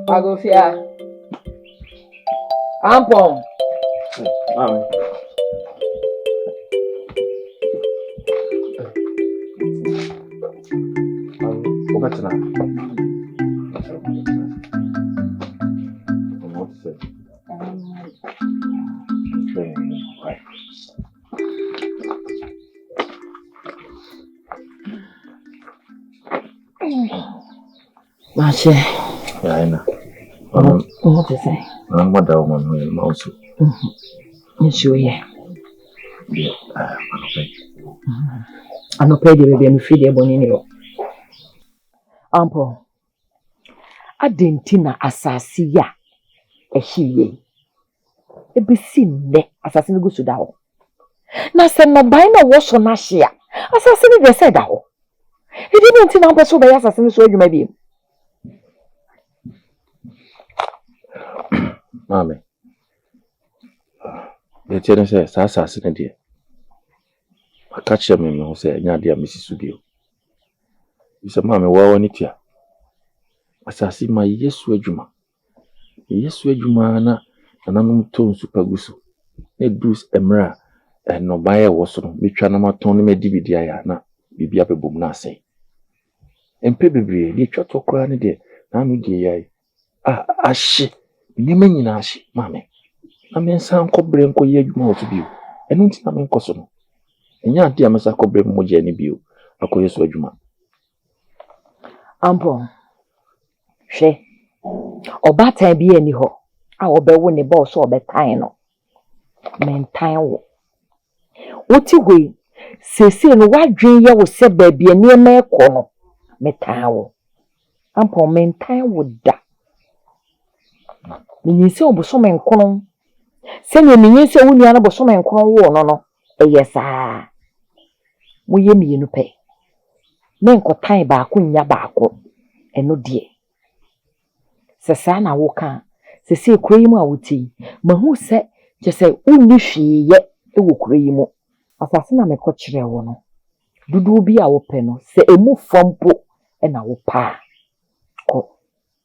Agofia. Ampon. Mami. What's that? What's it? Mashe. Yeah, I know. What is it? I'm not down on my mouse. Sure, yeah. Yeah, I'm not paid to be a feed bonino. Ampo. I didn't tina assassi ya. A she. A besim ne assassin goes to down. Nasa no buy no wash on Nashia. Assassin they said out. He didn't think I'm so by assassin so you may be. Mommy. The tenant says, assassin, dear. I catch him and say, dear Mrs. Sudio. You said, Mammy, why on it here? Assassin, my yes, Wejuma. Yes, Wejumana, and I'm tone super gusso. Ned Bruce Emra, and no buyer was on which anama tone me dividiana, be up a boom say. And Pebble, the church of cranny dear, Nanu dear. Ah, she, Nimen Nashi, Mammy. I mean, some cobblem co ye more to be, and not in Cosono. And ya dear Massa cobblem mojani bill, a coyes Wejuma. Ampo. She. Or bata be any ho. I will be when the boss or be time. Men time. What you way? Say, no, what dream you will say, baby, and near me corner. Me time. Ampo men time would da. You say, Bosom and Conon. Send me, say, when you are Bosom and Conon, no. Yes, ah. We ye me no pay. Men ko time back when ya back. And no dear. Sasana woka, se say cream awuti, ma who said just say unishi yet a wokrimo. Assassin me cochre wono. Dudu be our penno, say a move from po and our pa. Oh,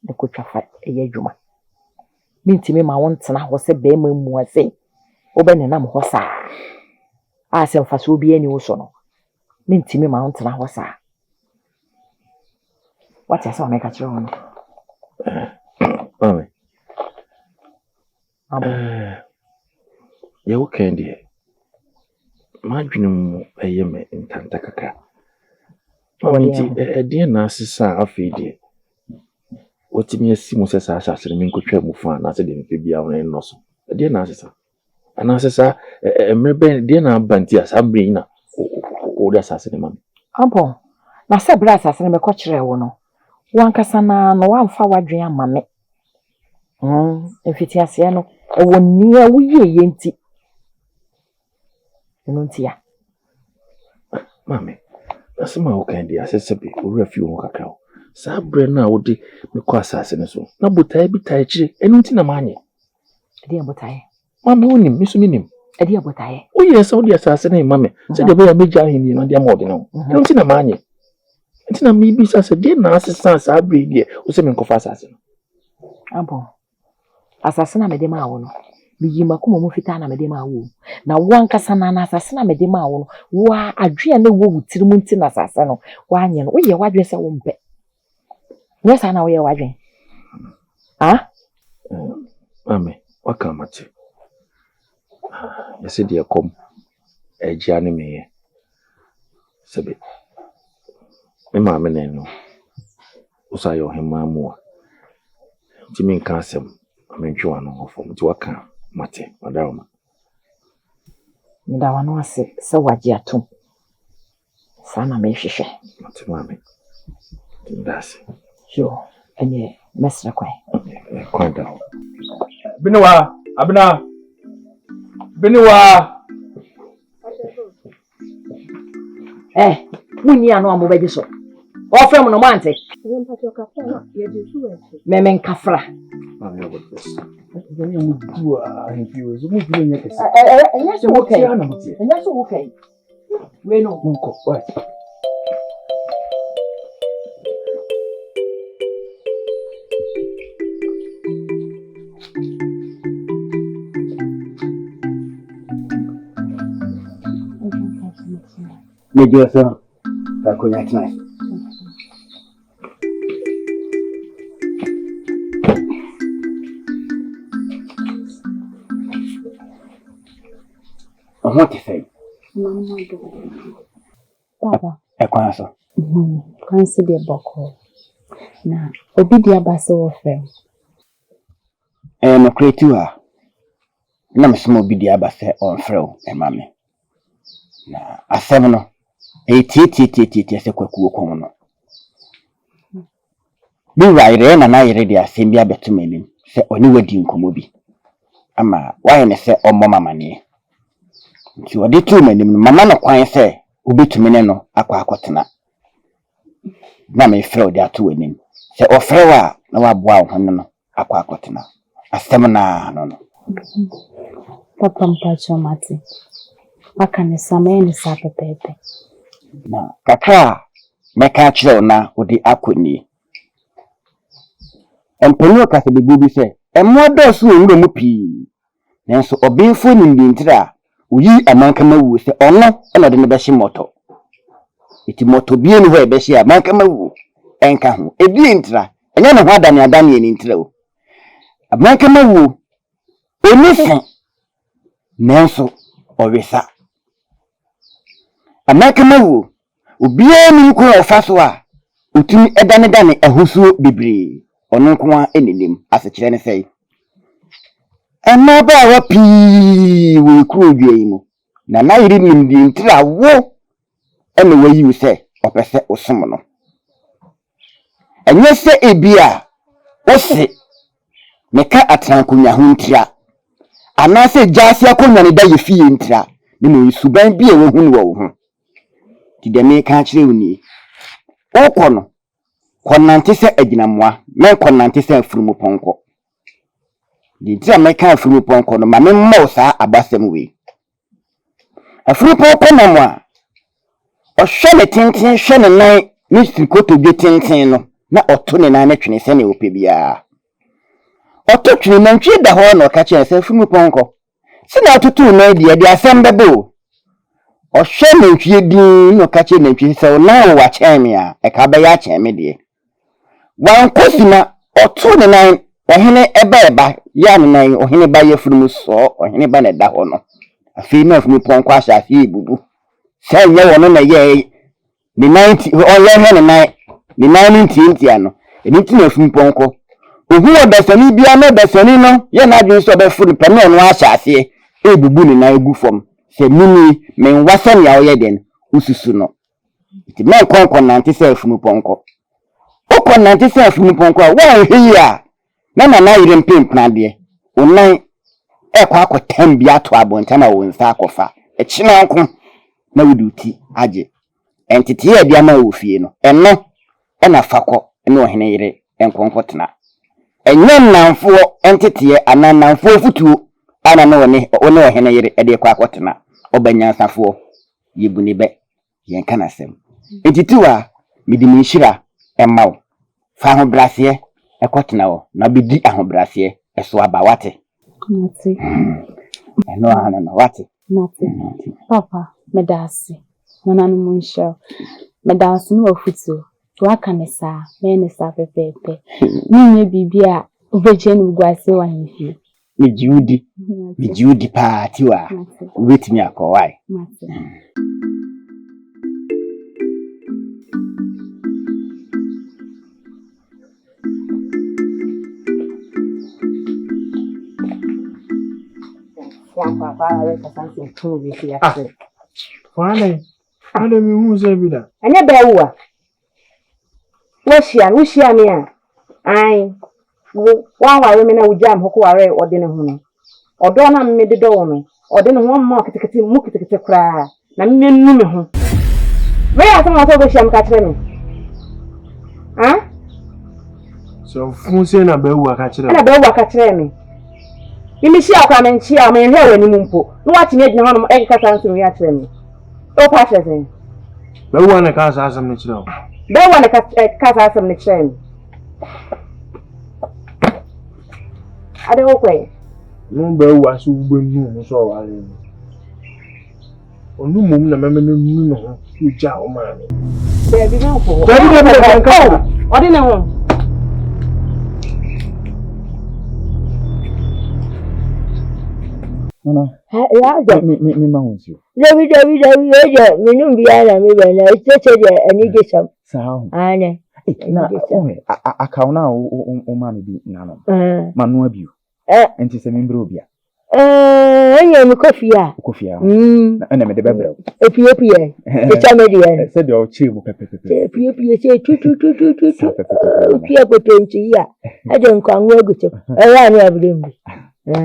the coach of a yejuma. Mean to me, my once and I was a bema was say, Oben and I'm hossa. I said, for so be any osono. Mean to me, my aunt and I was a. What I saw make a throne. Mammy. You can, dear. My dream a yeme in Tantacaka. A dear Narcissa, I feed you. What to me a Simon says, I shall remain could travel fun as I didn't be our nosso. A dear Narcissa. And Narcissa, a maybe dear Bantias, I'm bringing up old assassin, mammy. Ampo, na se brass as me cochre wono. One casana no one forward dream, mammy. If it is no, a one near we yenti. Nuntia. Mammy, that's my candy. I said, Sabi, or a few more cacao. Sabre now would be assassin so. No, but I be tired, and not in a money. A dear botai. Mammy, only Miss Minim. A dear botai. Oh, yes, all the assassin, mammy. Said the way I made Jahim in the morning. Don't in a money. It's not me, as a dear Narcissus, Sabri, dear, who sent me assassin. Ampo. Assassin me de ma wono. Mi yima kuma mu fita na me de ma wo. Na wan kasa na assassin me de ma wono. Wa adwea na wo wutiri mu nti na assassin no. Wa anye no. Wo ye wadwe se wo mpe. Yes na wo ye wadwe. Ah? Mame, waka mate. Yesi de kom. Egia ne me. Sebe. Me mame ne no. Usa yo hema mu a. Ti min ka asem. Amenchwa no ofom. Ti waka mate. Madaroma. Ndawa no ase se waje atom. Sana me hwehwe. Mate mame. Ndase. Yo, enye mesra kwai. Kwai down. Biniwa, abina. Biniwa. Muni anu ambo beje so. Ofre mo no mante. Memen kafra. Zani mudua hiyo. Zumu vile nyeke. Enyaso okay. Enyaso okay. We no. Munko, why? Major sir, I could not night. I want to say, Papa. a council. Council the boko. Na obi dia basa wo frɛ. No creative her. Na me small be the abase on fro, mammy. Na a 7 se kwaku ko no. Bi waire na ready asem bia beto manim se oni wadi nkomo bi. Ama why ne se ommo mama ne. Nti odi tu manim no mama no kwan se obetumi ne no akotena. Na me frɛ odi ato anim. Se ofrɛ wa na waboa wo hono no akotena. Asem na no. Papa mpacho mate. Aka ne same ne sa pepepe. Na kakra meka kire na odi akoni. Emponu ka se begubi se emo dosu owuro mu pii. Nanso obinfo nimbi ntira uyi amankama wu se ono na de ne behye moto. Iti moto bie ni ho e behye amankama wu enka ho. Ebi ntira enya ne ho adane ni ntira o. Amankama wu onise nanso owesa. Amankama wu obie ni ko ofa so a otumi edane ahusuo bebre. Ono nko enenim asechire ne sei. Ema ba wa pii we kuro dwai mu. Na yiri nim di ntira wo ene wayi u se opese osom no. Enye se ebia ose meka atrankunya ho ntira. Ana se jase akonya ne da ye fie ntira. Ne mo suban bi e wo hu no wo ho. Ti de me ka kire uni. Okono konante se aginamoa me konante se afurumu ponko di ti ameka afurumu ponko no ma me mmo saa abasem we afurumu ponko na mo a o hwele tenten hwele nan ni sikoto bi tenten no na oto ne nan twene se ne ope bia oto twene nan twi da ho na o ka kire se afurumu ponko se na ototo na de asem bebo o hwele ntwie din no ka kire na ntwi se o na wa cheme a e ka ba ya cheme de wan kosina otu ne nan ohene eba ya ne nan ohene ba ye furumu so ohene ba na da ho no afi na furumu ponko asha afi bubu se nye wono na ye ni 90 o ye he ne nan ni 90 ano eni ti na furumu ponko ohu odasani bia na odasani no ye na adwin so be furu pe na no asha afi ebubu ni nan egu fom se mini men wasani ya oye den ususu no ti men konko na nti se furumu ponko Oko nanti se afumu ponko a wa hwi a na yire mpempna de onnan ekwa akotam bia to abonta na wo nsa akofa ekina nko na wuduti age entiti ya bia ma wo fie no eno na fakọ ene ohene yire enkonkotena enye nanfo entiti ya anananfo futuo ana na one ohene yire ede kwa akotena obanyansafo yebunibe yenka na sem entiti wa midiminshira Emau fa ho brase ekotena wo na bidi ahobrase eso aba wate Mate. Eno ana na wate Mate. Papa medasi nananu munsho medasi no afutu waka ne sa me ne sa pepepe nye bibia obeje no guase wa hifie mi jiudi pa tiwa wetimi akowai Mate. Ade mi hu se bi da. Anya be wo shia me a ai wo ware me na wo jam hoko ware ode ne ho no odo na me de do wo no ode ne ho mo kitikiti mu kitikiti kra na me nu me ho we ya sama so go shia me ka kire me So fun se na be wu aka kire. Na be wo aka kire me Mimi shia kwa me nchia me hwe wani mu mpo no wati me gina ho no e kasa nso ya kire me o pa chese Be wu na ka sa asem ne kire o. Be wo na kasa asem ne kire me Ade wo kwe No be wu asu ugbe nu so wale. onu mum na mama no nu no ku ja o ma no Baby no ko. Baby no ko. Odi ne ho. No. Ya ja. Me ma won si. David ya minum biya na me ba na cece da ani gesam. Sao. Ane. Na akaw na o ma me bi na no. Ma no abiu. Enti se me mbro obia. Anya mi kofia. Kofia. Na me de bebra. Epie. E chame dia. Se de o chi bu pepe. Epie se tu. Pia potenci ya. Ade nkwa nwa egucho. Eya ni abirembi. No,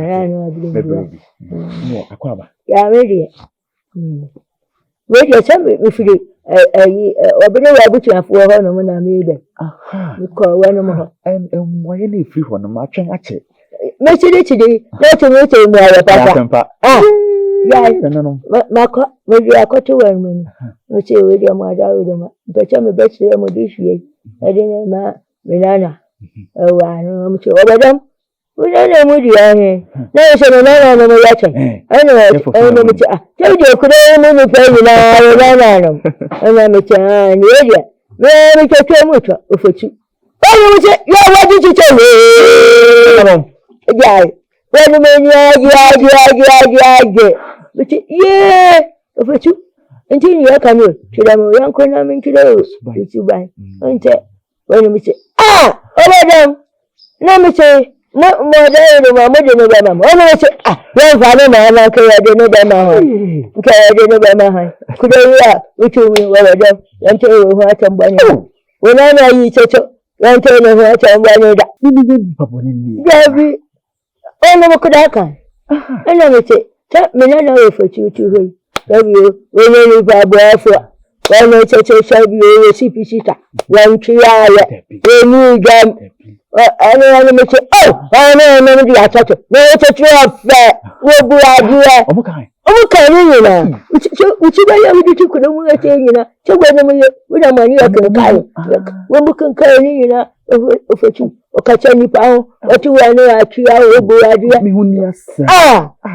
akwaba. Ya media. Media chame mi firi obere wa butu afo ho no na mebe. Aha. Ko wanu mo. Moye na efiri ho no ma twen ache. Me chidi na to me to mo ya papa. Ya no. Mako media akoto wan mu. No che we dia mo ada we ma. Be chame be chire mo di hwie. Ede na ma menana. Wa no mo che obadam. Una mu dia he. Na se no na mo ya che. Ana mo che te de ku de mo pe ni na no. Ana mo che ni dia. Me che che mo to ofotu. Ana mo che ya wa di che le. Ya. When me ni ya. But yeah. Ofotu. Nti ni ya kanu. Tira mo yanko na min kire o. Itu bai. Nti when me che obadam. Na me che mo da ro ma mo de no ba ma o no se yan fa no ma na ke ya de no ba ma ha ke ya de no ba ma ha ku de ya uchu mi wa da yan te o ha tan ba ni wo na na yi checho yan te no ha tan ba ni da Ni papa ni. Gabi o no ko da kan ana me che ta me na na o fo chu ho gabi o no ni ba bo afo wa no checho shabi o si pisita yan tu ya ya e ni gam Ana me che ana me di achacho me che afa wo bu adua Omo kai ni na uchi ba ya wudi ku da mu ya che ni na che gwa na mu ya mani ya kan kai wo mu kan kai ni na ofochu o ka cha ni pa o ti wa ni achi ya wo bu adua mi hunni asa.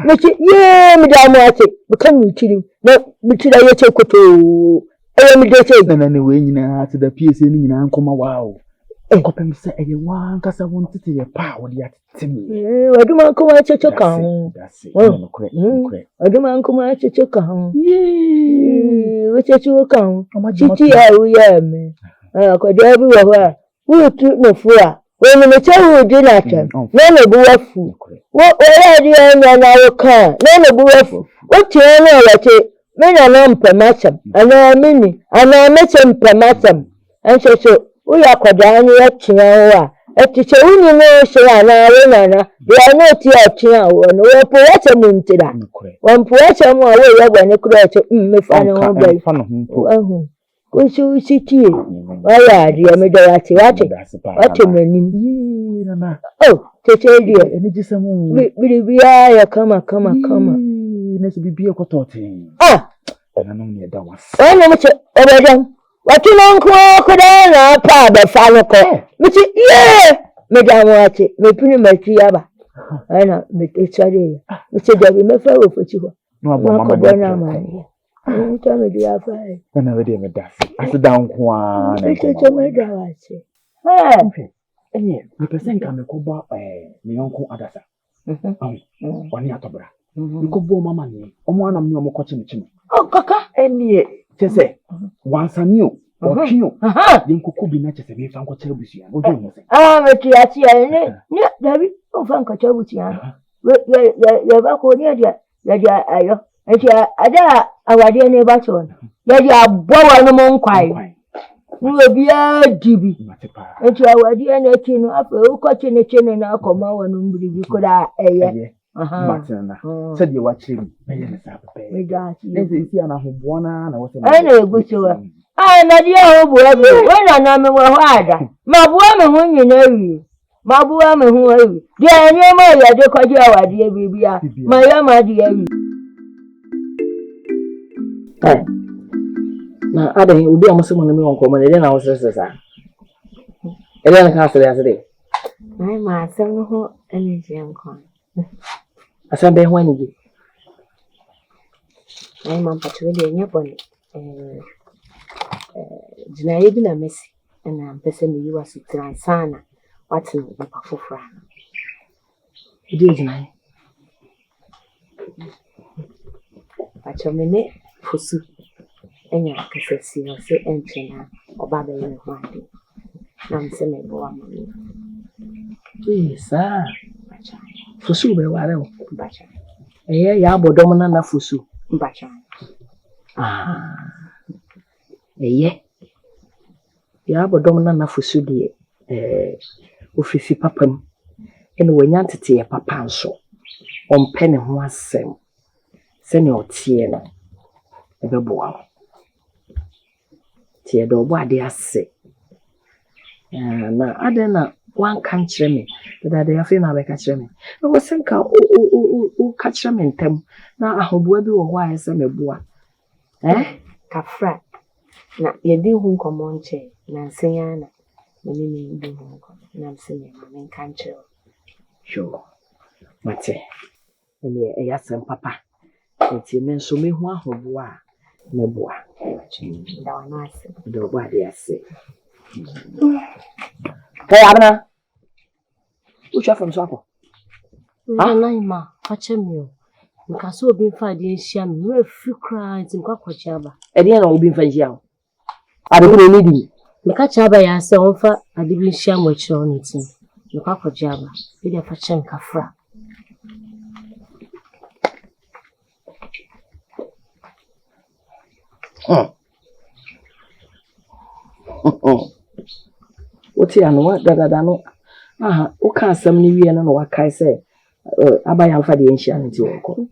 me che ye mi da mu ache bu kan mi chiri na mi chira ye che koto mi de che Na ne we nyina ate da PSA ni nyina nkoma wow. Kopem se eye wan kasa won tete ye pa wo dia tete mi. Waduma nkoma checho kan. Kure. Waduma nkoma checho kan. We checho kan. Chichi ya uya me. Ko da bi wo ha. Wo tu no fu a. We ni me chewo di na cha. Na no bu wafu. Wo ya di na wo kan. Na no bu wafu. Wo tie na wa che. Me na mpamasam. Ana mini. Ana meche mpamasam. Anso Uya kwada ni ya tia wa. Etiche uni no se ana we nana. Ya no ti ya tia wa no we po wacha muntira. Wa mpo wacha mu awe ya gwa ne kura che me fa ne ho bai. Ahu. Usi ti. Wa ya ri me da ya ti wache. Wache manim. Tete dia. Eni jisemu. Biribiya ya kama. Nesi bibiya ko tote. Ena no ni da was. Wa mo che obedam. Watuna nko da na pa ba fa no ko miti ye me da mo ate me pini mati aba ana me tsare miti da bi me fa wo fochi ho No abo mama na ma ni ta me dia fa na we dey me da ase da nko a na ko che me da wache enye me pesen ka me ko ba me yonko adasa wani atobra me ko bo mama ni omo anam ni omo ko chi ni kaka enye chese wansaniyo okio yenkuku bi na chese be fa nko chebusu ya ojo mo se meti ati ya ne dabi o fa nko chebusu ya ya ba ko ni ya ayo eti ada awade ne ba so ya abwa no mo nkwai ni obi dibi eti awade ne kinu afa o ko chene na akoma wonu mbiribi ko da eye Matina said you watch him. Me sa pepe. Me da si. Isi ana ho bona na wo se. Ai na egusiwa. Na dia ho buwa bi. We na me wo ada. Ma buwa me ho nyina wi. Ma buwa me ho wi. Dia enye ma ya de kwaji awade bibia. Ma ya ma dia wi. Na adan obi amoso mo na me wonko mo na wo sesa. Ele na ka sele asede. Ai ma asem ho ene je nko. Asan be ho ani bi. I am particularly in your bonnet. Deny be na messy, and I'm person you as transana. What's in the for It is nine. But your minute for soup. And your cassette, or say entry or baba in one day. I'm saying, Yes, sir. Fusu be ware. Ya bodomna na fusu. Ya bodomna na fusu de ofifi papa mu. Ene wanya tete ye papa nso. Ompe ne ho asem. Se ne otie no. Ebeboa. Tie do bo ade ase. Na ade na one can kire me that they afi na be ka kire me I was think o ka kire me ntem na ahoboa bi wo ho ayese meboa kafra na yedi hu nkomo nche na nsenya na ni ndi hu nkomo na nsenya na men kan kire sure mate ene eyasem papa enti men so me hu ahoboa meboa da wana ase do bo ade ase Hey, Abna. Which are from Swako? Naima, catch me. Because so being fine, didn't sham, no few cries in Quachaba. At the end, I'll be fine. I don't need it. The Cachaba, I say, offer, I didn't sham with your own thing. The Quachaba, did a fetching Cafra. What's here and what that I know? Who can't some new year and what I say? I buy out for the ancient work. Oh,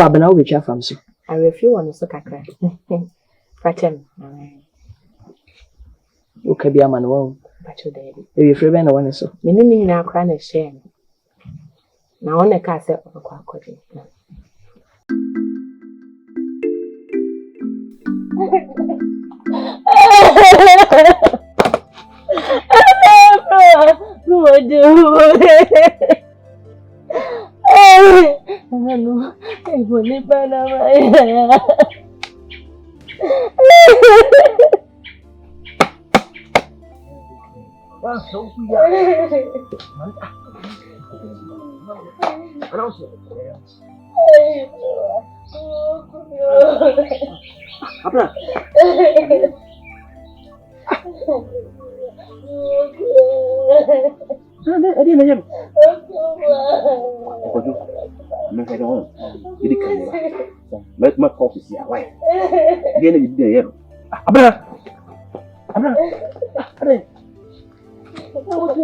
I've been out with your family. I refuse on the soccer. Fraten. You can be a man, well, but your daddy. If you remember one so. Meaning now crying a shame. Now on the castle of a quack. No, I do. No, I won't live by now. I didn't hear. Let my coffee see away. Then you did here. Abra. What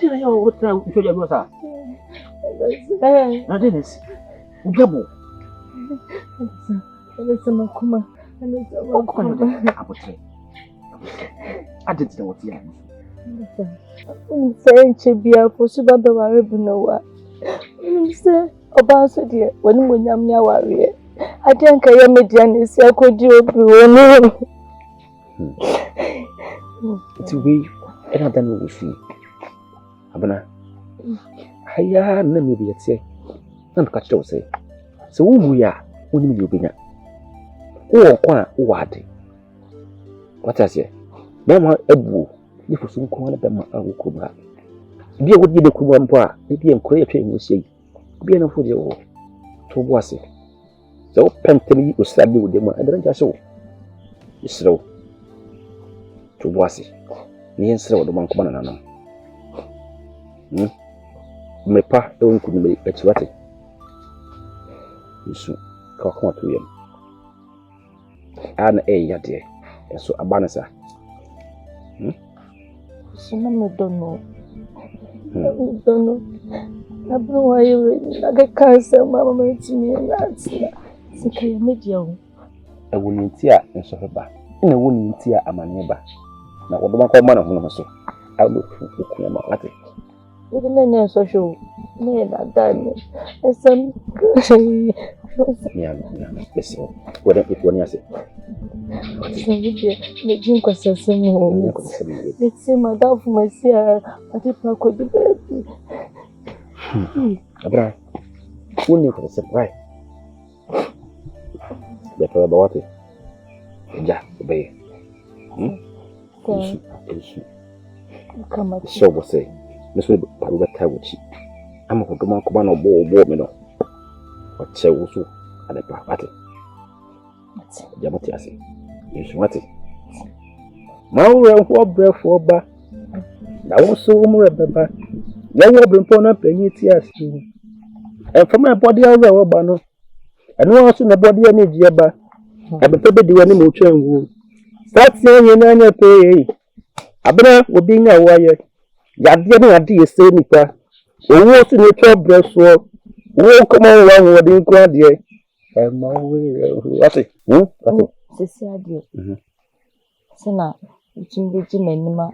should you do, sir? Dennis. Gabo. I didn't know what you had. Saying to be a possible no. Say about so dear, when I'm now worried. I think I am a Janice, I could do It's a way, and I don't know with you. Abana, I am maybe at say, don't catch those say. So we are only you being. Oh, what? What I say? Mama, Ebu, if you soon call about my uncle. Be a would be the Kuampa, maybe I'm quite a will say. Be enough for your to was it. So, Pentony was stabbed with them, I don't just so. It's slow. To was it. Near slow the one common. My pa don't could be exotic. You soon come to him. And a yaddy, and so a banasa. So, I don't know. I don't know. I don't know why you like a cancer, Mamma, to me, and that's okay. I made you. I wouldn't tear and so her back. And I wouldn't tear a man nearby. Now, what about one of them? So I will look him at it. Even then, you're social. Man, I done it. And some yeah, listen, what if one has it? The drink was a similar. Let's see my dog for my seer. I did not could be. Abra, who knew for the surprise? Ya pɛ ba wate. Ja, be. Isu. Kama So bo say. Meso ba ru beta wuchi. Ama ko doma ko ba no bo me no. Wa che wo so ade pa wate. Ja mo ti ase. Isu wate. Ma wo re ho brefo ba. Na wo so wo mo re beba. Ya wo brempo na panyi ti ase. E from my body away wo ba no. Eno wo so na body na ejie ba. Ebe pe be di wani mo twa nwu. Start saying you na pay. Abena obi nya wo aye. Ya de na ade ye say nipa. Owo so ne twa breso. Wo come on one wo de nko ade. E ma we ate. Ate. sisi ade. Sina utimbeji menima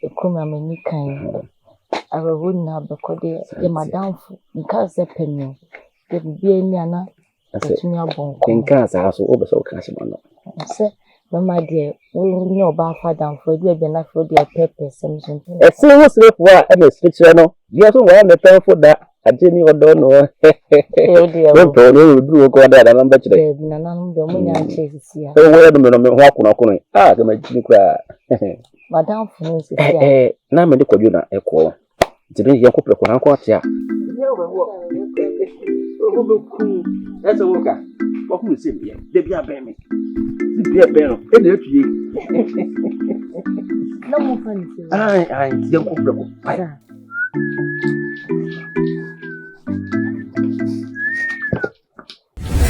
ekoma meni kan. Awo na bekode ye madamfo nka se penyo. De bibia ni ana etumi abonko. Nka sa so obeso ka se no. Se mama de wo ni oba fada mfo de be na fo de pepe semson. E se wo srefo a na srefo no. Dia so wa na tanfo da ajeni odo no. E de wo to no du ko da na namba kire. na nanum de mo nya nche sisi ya. E wo do me ho akuna kono. Ah ke ma jini kura. Madam fo sisi ya. Na me de kwadwo na e ko. Tibi ye ko preko na ko atia. Ese wo ka. Wo ku se bia. De bia ben me. Si bia ben no. E na atue. No mo fani se. Ai, ye ko preko. Ai.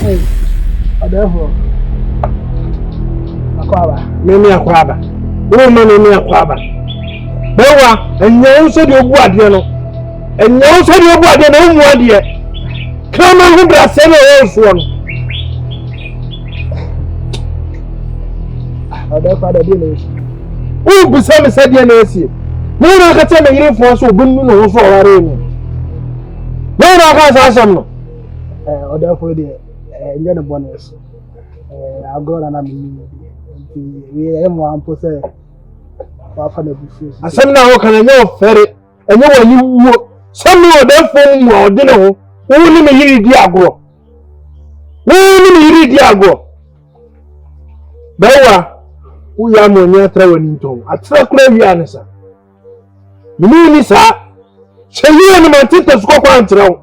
Hey, adafo. Akwaba. Mimi akwaba. Wo ma mimi akwaba. Bewa, enyo so de ogu ade no. Enyo so de ogu ade no mu ade. Kama hu bra se no wo so no. Adafo ade no. Wo busa me se de na esi. Mo na ka te me yire fo so obunnu no wo so ware ni. Mo na ka sa asam no. Adafo de enye no bonus. Agora na mi. We am one pose. Asem na wo kan enye ofere enye wo yi wo sami wo den fo mu ode ne ho wo ni me yiri di agro bewa wo ya mo nya tra wani nton atra kura wi anisa mi sa cheyi ni ma tita su ko kwa antra wo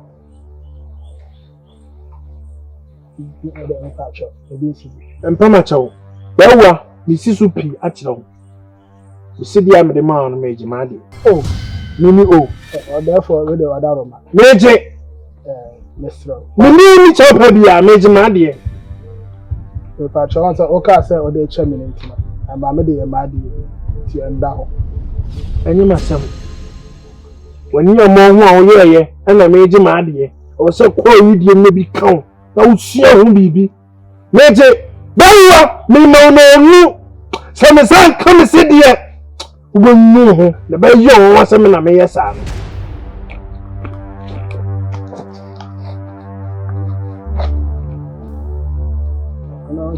empama chawo bewa mi sisu pi atra wo Sidi am the man meji madi. Oh, mimi oh. Therefore we the wadaroma. Meje Mr. Mimi ni chopa bia meji madi. We pa chon say oka say o dey chairman ntima. Am ma me dey madi ti enda ho. Enyi masem. Wani omo ho a wo ye na meji madi. O say ko yidie me bi kan. Na wo sua ho bibi. Meje bawa mi mo no nu. Se me san come sidi e Ugo nuhu, na ba yo wa se me na me yesa. Ana